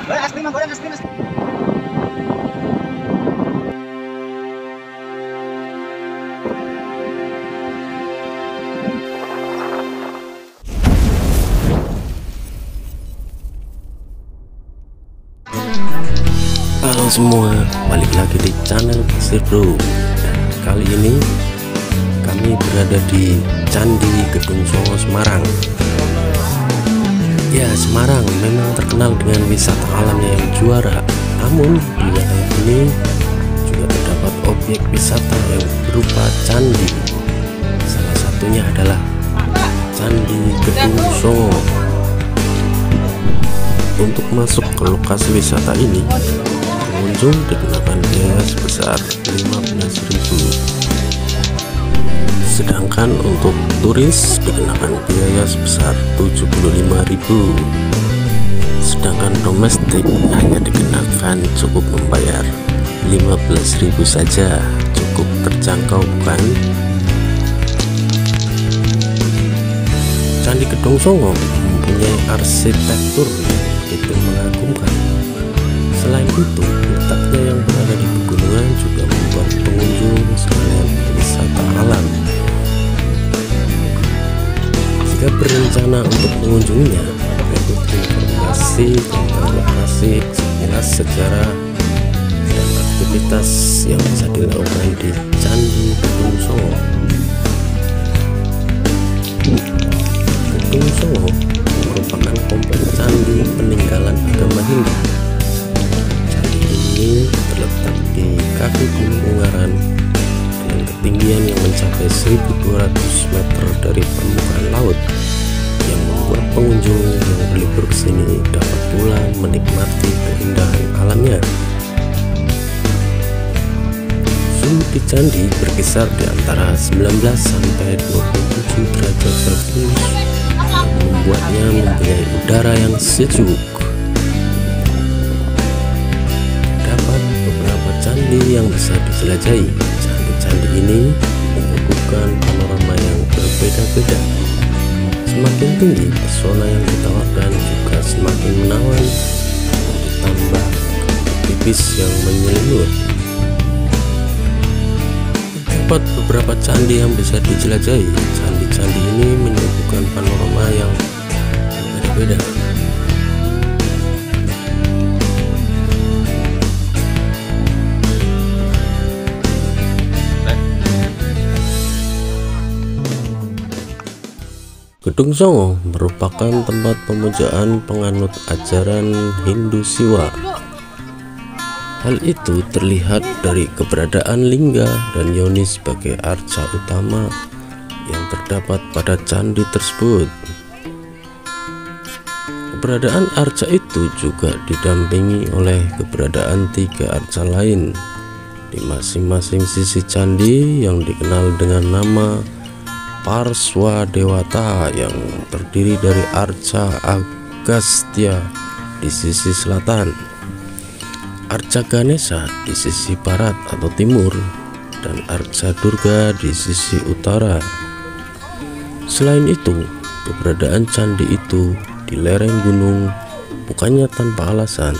Goreng es krim. Halo semua, balik lagi di channel Pasir Bro. Kali ini kami berada di Candi Gedung Songo, Semarang. Ya, Semarang memang terkenal dengan wisata alamnya yang juara. Namun di wilayah ini juga terdapat objek wisata yang berupa candi. Salah satunya adalah Candi Gedung Songo. Untuk masuk ke lokasi wisata ini, pengunjung dikenakan biaya sebesar 15.000, sedangkan untuk turis dikenakan biaya sebesar 75.000, sedangkan domestik hanya dikenakan cukup membayar 15.000 saja. Cukup terjangkau, bukan? Candi Gedung Songo mempunyai arsitektur yang begitu mengagumkan. Selain itu, letaknya yang berada di pegunungan juga membuat pengunjung sekalian wisata alam. Jika berencana untuk mengunjunginya, berikut informasi tentang lokasi, sekilas sejarah, dan aktivitas yang bisa dilakukan di Candi Gedung Songo. Gedung Songo merupakan kompleks candi peninggalan agama Hindu. Ini terletak di kaki Gunung Ungaran dengan ketinggian yang mencapai 1.200 meter dari permukaan laut, yang membuat pengunjung yang berlibur ke sini dapat pula menikmati keindahan alamnya. Suhu di candi berkisar di antara 19 sampai 27 derajat Celcius, yang membuatnya mempunyai udara yang sejuk. Candi yang bisa dijelajahi. Candi-candi ini menyuguhkan panorama yang berbeda-beda. Semakin tinggi pesona yang ditawarkan juga semakin menawan, ditambah tipis yang menyelinut. Terdapat beberapa candi yang bisa dijelajahi. Candi-candi ini menyuguhkan panorama yang berbeda-beda. Gedung Songo merupakan tempat pemujaan penganut ajaran Hindu Siwa. Hal itu terlihat dari keberadaan lingga dan yoni sebagai arca utama yang terdapat pada candi tersebut. Keberadaan arca itu juga didampingi oleh keberadaan 3 arca lain di masing-masing sisi candi yang dikenal dengan nama Parswa Dewata, yang terdiri dari arca Agastya di sisi selatan, arca Ganesha di sisi barat atau timur, dan arca Durga di sisi utara. Selain itu, keberadaan candi itu di lereng gunung bukannya tanpa alasan.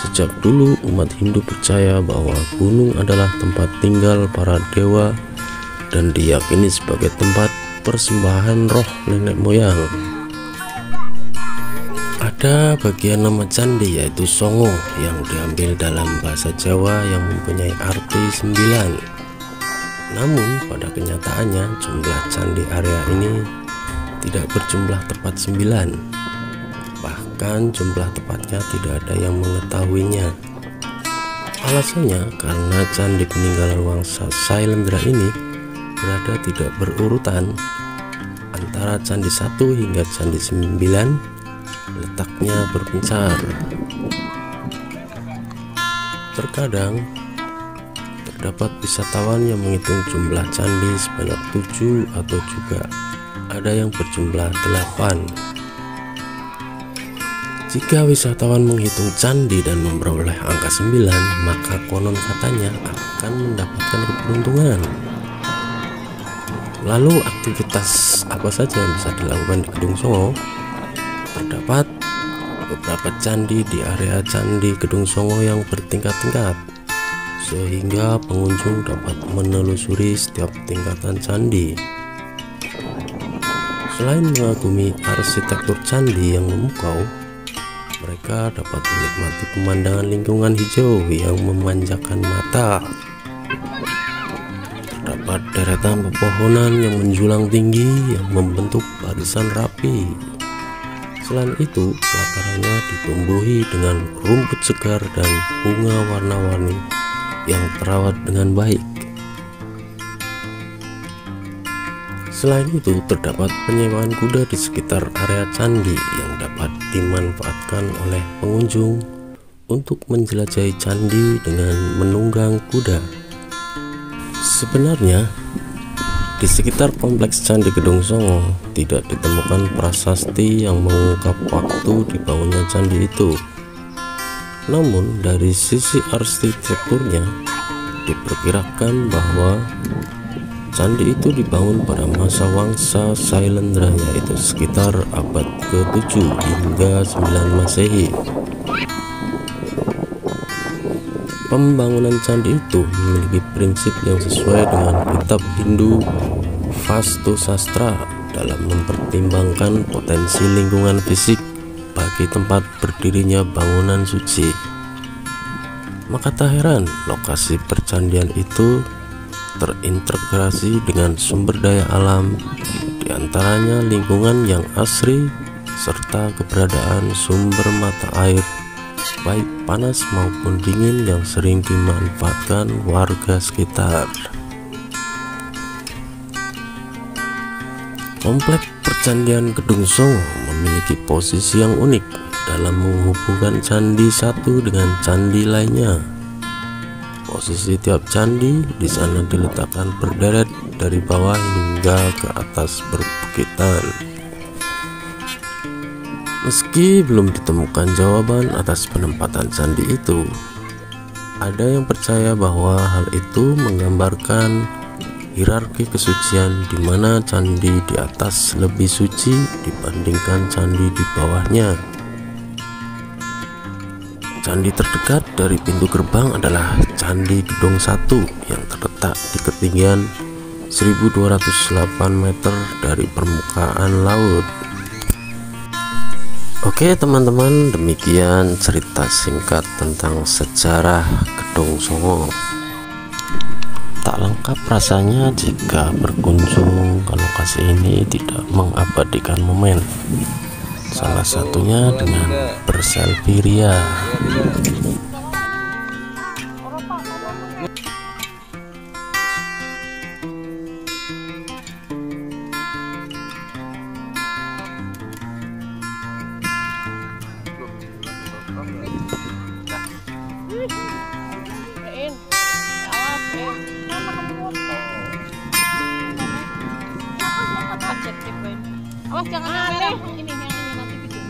Sejak dulu umat Hindu percaya bahwa gunung adalah tempat tinggal para dewa dan diyakini sebagai tempat persembahan roh nenek moyang. Ada bagian nama candi yaitu Songo yang diambil dalam bahasa Jawa yang mempunyai arti 9. Namun pada kenyataannya jumlah candi area ini tidak berjumlah tepat 9. Bahkan jumlah tepatnya tidak ada yang mengetahuinya. Alasannya karena candi peninggalan Wangsa Sailendra ini berada tidak berurutan antara candi 1 hingga candi 9, letaknya berpencar. Terkadang terdapat wisatawan yang menghitung jumlah candi sebanyak 7 atau juga ada yang berjumlah 8. Jika wisatawan menghitung candi dan memperoleh angka 9, maka konon katanya akan mendapatkan keberuntungan. Lalu aktivitas apa saja yang bisa dilakukan di Gedung Songo? Terdapat beberapa candi di area Candi Gedong Songo yang bertingkat-tingkat, sehingga pengunjung dapat menelusuri setiap tingkatan candi. Selain mengagumi arsitektur candi yang memukau, mereka dapat menikmati pemandangan lingkungan hijau yang memanjakan mata. Terdapat deretan pepohonan yang menjulang tinggi yang membentuk barisan rapi. Selain itu, pelatarannya ditumbuhi dengan rumput segar dan bunga warna-warni yang terawat dengan baik. Selain itu, terdapat penyewaan kuda di sekitar area candi yang dapat dimanfaatkan oleh pengunjung untuk menjelajahi candi dengan menunggang kuda. Sebenarnya, di sekitar kompleks Candi Gedong Songo tidak ditemukan prasasti yang mengungkap waktu dibangunnya candi itu. Namun, dari sisi arsitekturnya, diperkirakan bahwa candi itu dibangun pada masa Wangsa Sailendra, yaitu sekitar abad ke-7 hingga 9 Masehi. Pembangunan candi itu memiliki prinsip yang sesuai dengan kitab Hindu Vastu Sastra dalam mempertimbangkan potensi lingkungan fisik bagi tempat berdirinya bangunan suci. Maka tak heran lokasi percandian itu terintegrasi dengan sumber daya alam, diantaranya lingkungan yang asri serta keberadaan sumber mata air baik panas maupun dingin yang sering dimanfaatkan warga sekitar. Kompleks percandian Gedong Songo memiliki posisi yang unik dalam menghubungkan candi satu dengan candi lainnya. Posisi tiap candi di sana diletakkan berderet dari bawah hingga ke atas perbukitan. Meski belum ditemukan jawaban atas penempatan candi itu, ada yang percaya bahwa hal itu menggambarkan hierarki kesucian di mana candi di atas lebih suci dibandingkan candi di bawahnya. Candi terdekat dari pintu gerbang adalah Candi Gedong 1 yang terletak di ketinggian 1208 meter dari permukaan laut. Oke teman-teman, demikian cerita singkat tentang sejarah Gedong Songo. Tak lengkap rasanya jika berkunjung ke lokasi ini tidak mengabadikan momen, salah satunya dengan berselfie ria. Awas jangan yang merah, ini nanti video.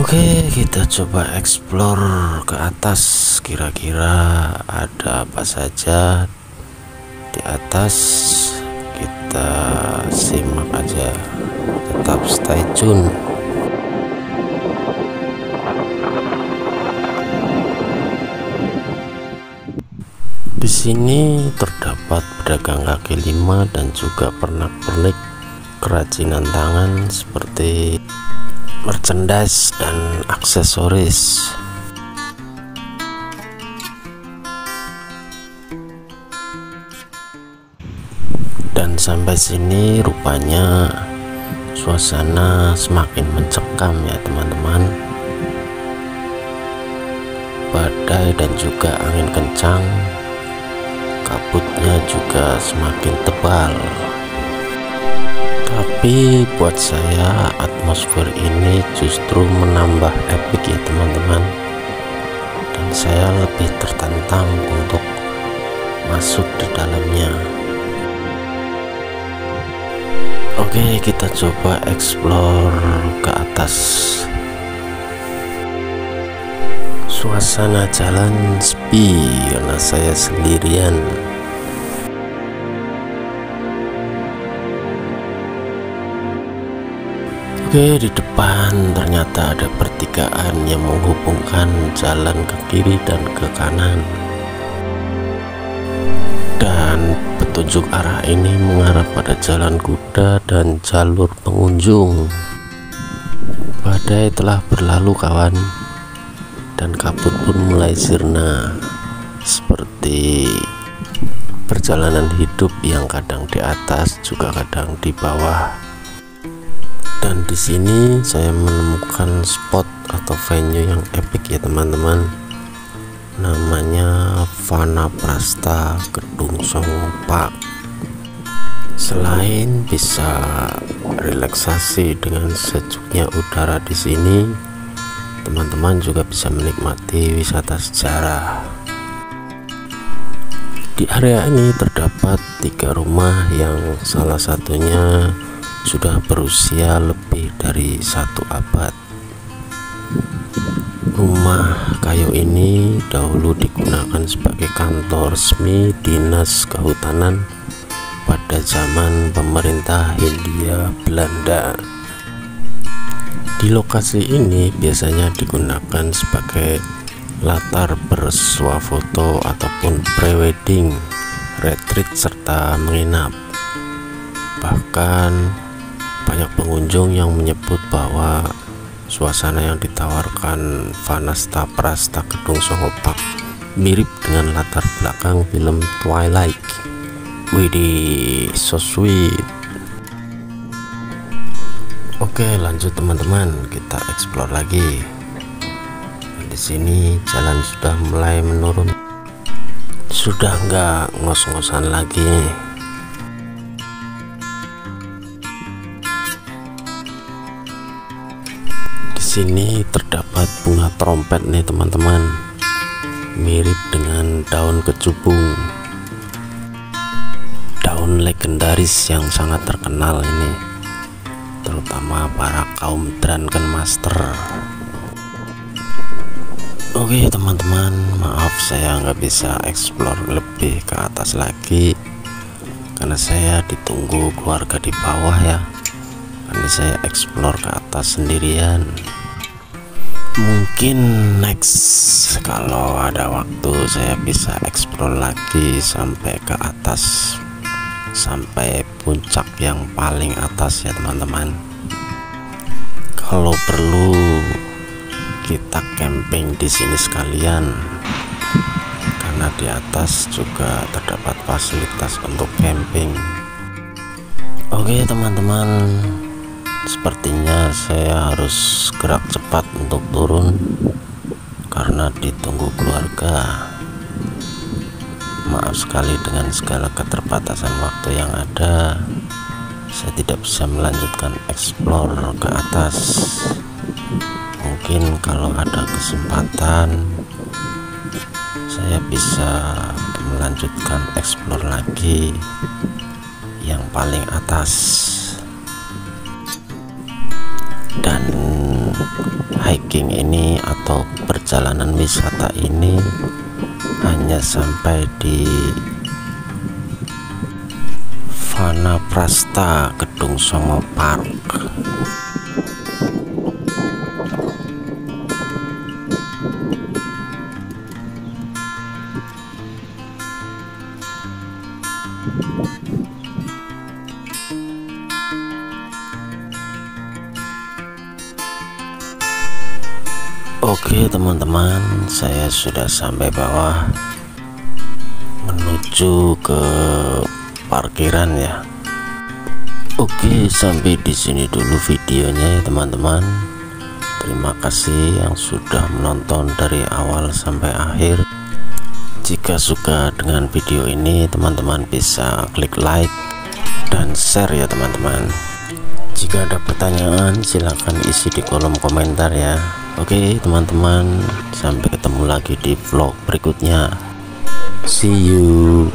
Oke, kita coba explore ke atas, kira-kira ada apa saja di atas. Kita simak aja, tetap stay tune. Di sini terdapat pedagang kaki lima dan juga pernak-pernik kerajinan tangan seperti merchandise dan aksesoris. Dan sampai sini rupanya suasana semakin mencekam ya teman-teman. Badai dan juga angin kencang, kabutnya juga semakin tebal. Tapi buat saya atmosfer ini justru menambah epic ya teman-teman. Dan saya lebih tertantang untuk masuk di dalamnya. Oke, kita coba explore ke atas. Suasana jalan sepi karena saya sendirian. Oke, di depan ternyata ada pertigaan yang menghubungkan jalan ke kiri dan ke kanan, dan petunjuk arah ini mengarah pada jalan kuda dan jalur pengunjung. Badai telah berlalu kawan, dan kabut pun mulai sirna. Seperti perjalanan hidup yang kadang di atas juga kadang di bawah. Dan di sini saya menemukan spot atau venue yang epic ya teman-teman. Namanya Vanaprastha Kedung Songo Park. Selain bisa relaksasi dengan sejuknya udara di sini, teman-teman juga bisa menikmati wisata sejarah. Di area ini terdapat 3 rumah yang salah satunya sudah berusia lebih dari 1 abad. Rumah kayu ini dahulu digunakan sebagai kantor resmi dinas kehutanan pada zaman pemerintah Hindia Belanda. Di lokasi ini biasanya digunakan sebagai latar bersuah foto ataupun prewedding, retreat, serta menginap. Bahkan banyak pengunjung yang menyebut bahwa suasana yang ditawarkan Vanaprastha Kedung Songo Park mirip dengan latar belakang film Twilight. Widih, so sweet. Oke, lanjut teman-teman, kita explore lagi. Di sini jalan sudah mulai menurun, sudah nggak ngos-ngosan lagi nih. Di sini terdapat bunga trompet nih teman-teman, mirip dengan daun kecubung, daun legendaris yang sangat terkenal ini, terutama para kaum drunken master. Oke teman-teman, maaf saya nggak bisa explore lebih ke atas lagi karena saya ditunggu keluarga di bawah ya. Ini saya explore ke atas sendirian. Mungkin next kalau ada waktu saya bisa explore lagi sampai ke atas, sampai puncak yang paling atas ya teman-teman. Kalau perlu kita camping di sini sekalian, karena di atas juga terdapat fasilitas untuk camping. Oke teman-teman, sepertinya saya harus gerak cepat untuk turun karena ditunggu keluarga. Maaf sekali dengan segala keterbatasan waktu yang ada, saya tidak bisa melanjutkan explore ke atas. Mungkin kalau ada kesempatan saya bisa melanjutkan explore lagi yang paling atas. Dan hiking ini atau perjalanan wisata ini hanya sampai di Vanaprastha Kedung Songo Park. Oke teman-teman, saya sudah sampai bawah menuju ke parkiran ya. Oke, sampai di sini dulu videonya ya teman-teman. Terima kasih yang sudah menonton dari awal sampai akhir. Jika suka dengan video ini, teman-teman bisa klik like dan share ya teman-teman. Jika ada pertanyaan silahkan isi di kolom komentar ya. Oke teman-teman, sampai ketemu lagi di vlog berikutnya. See you.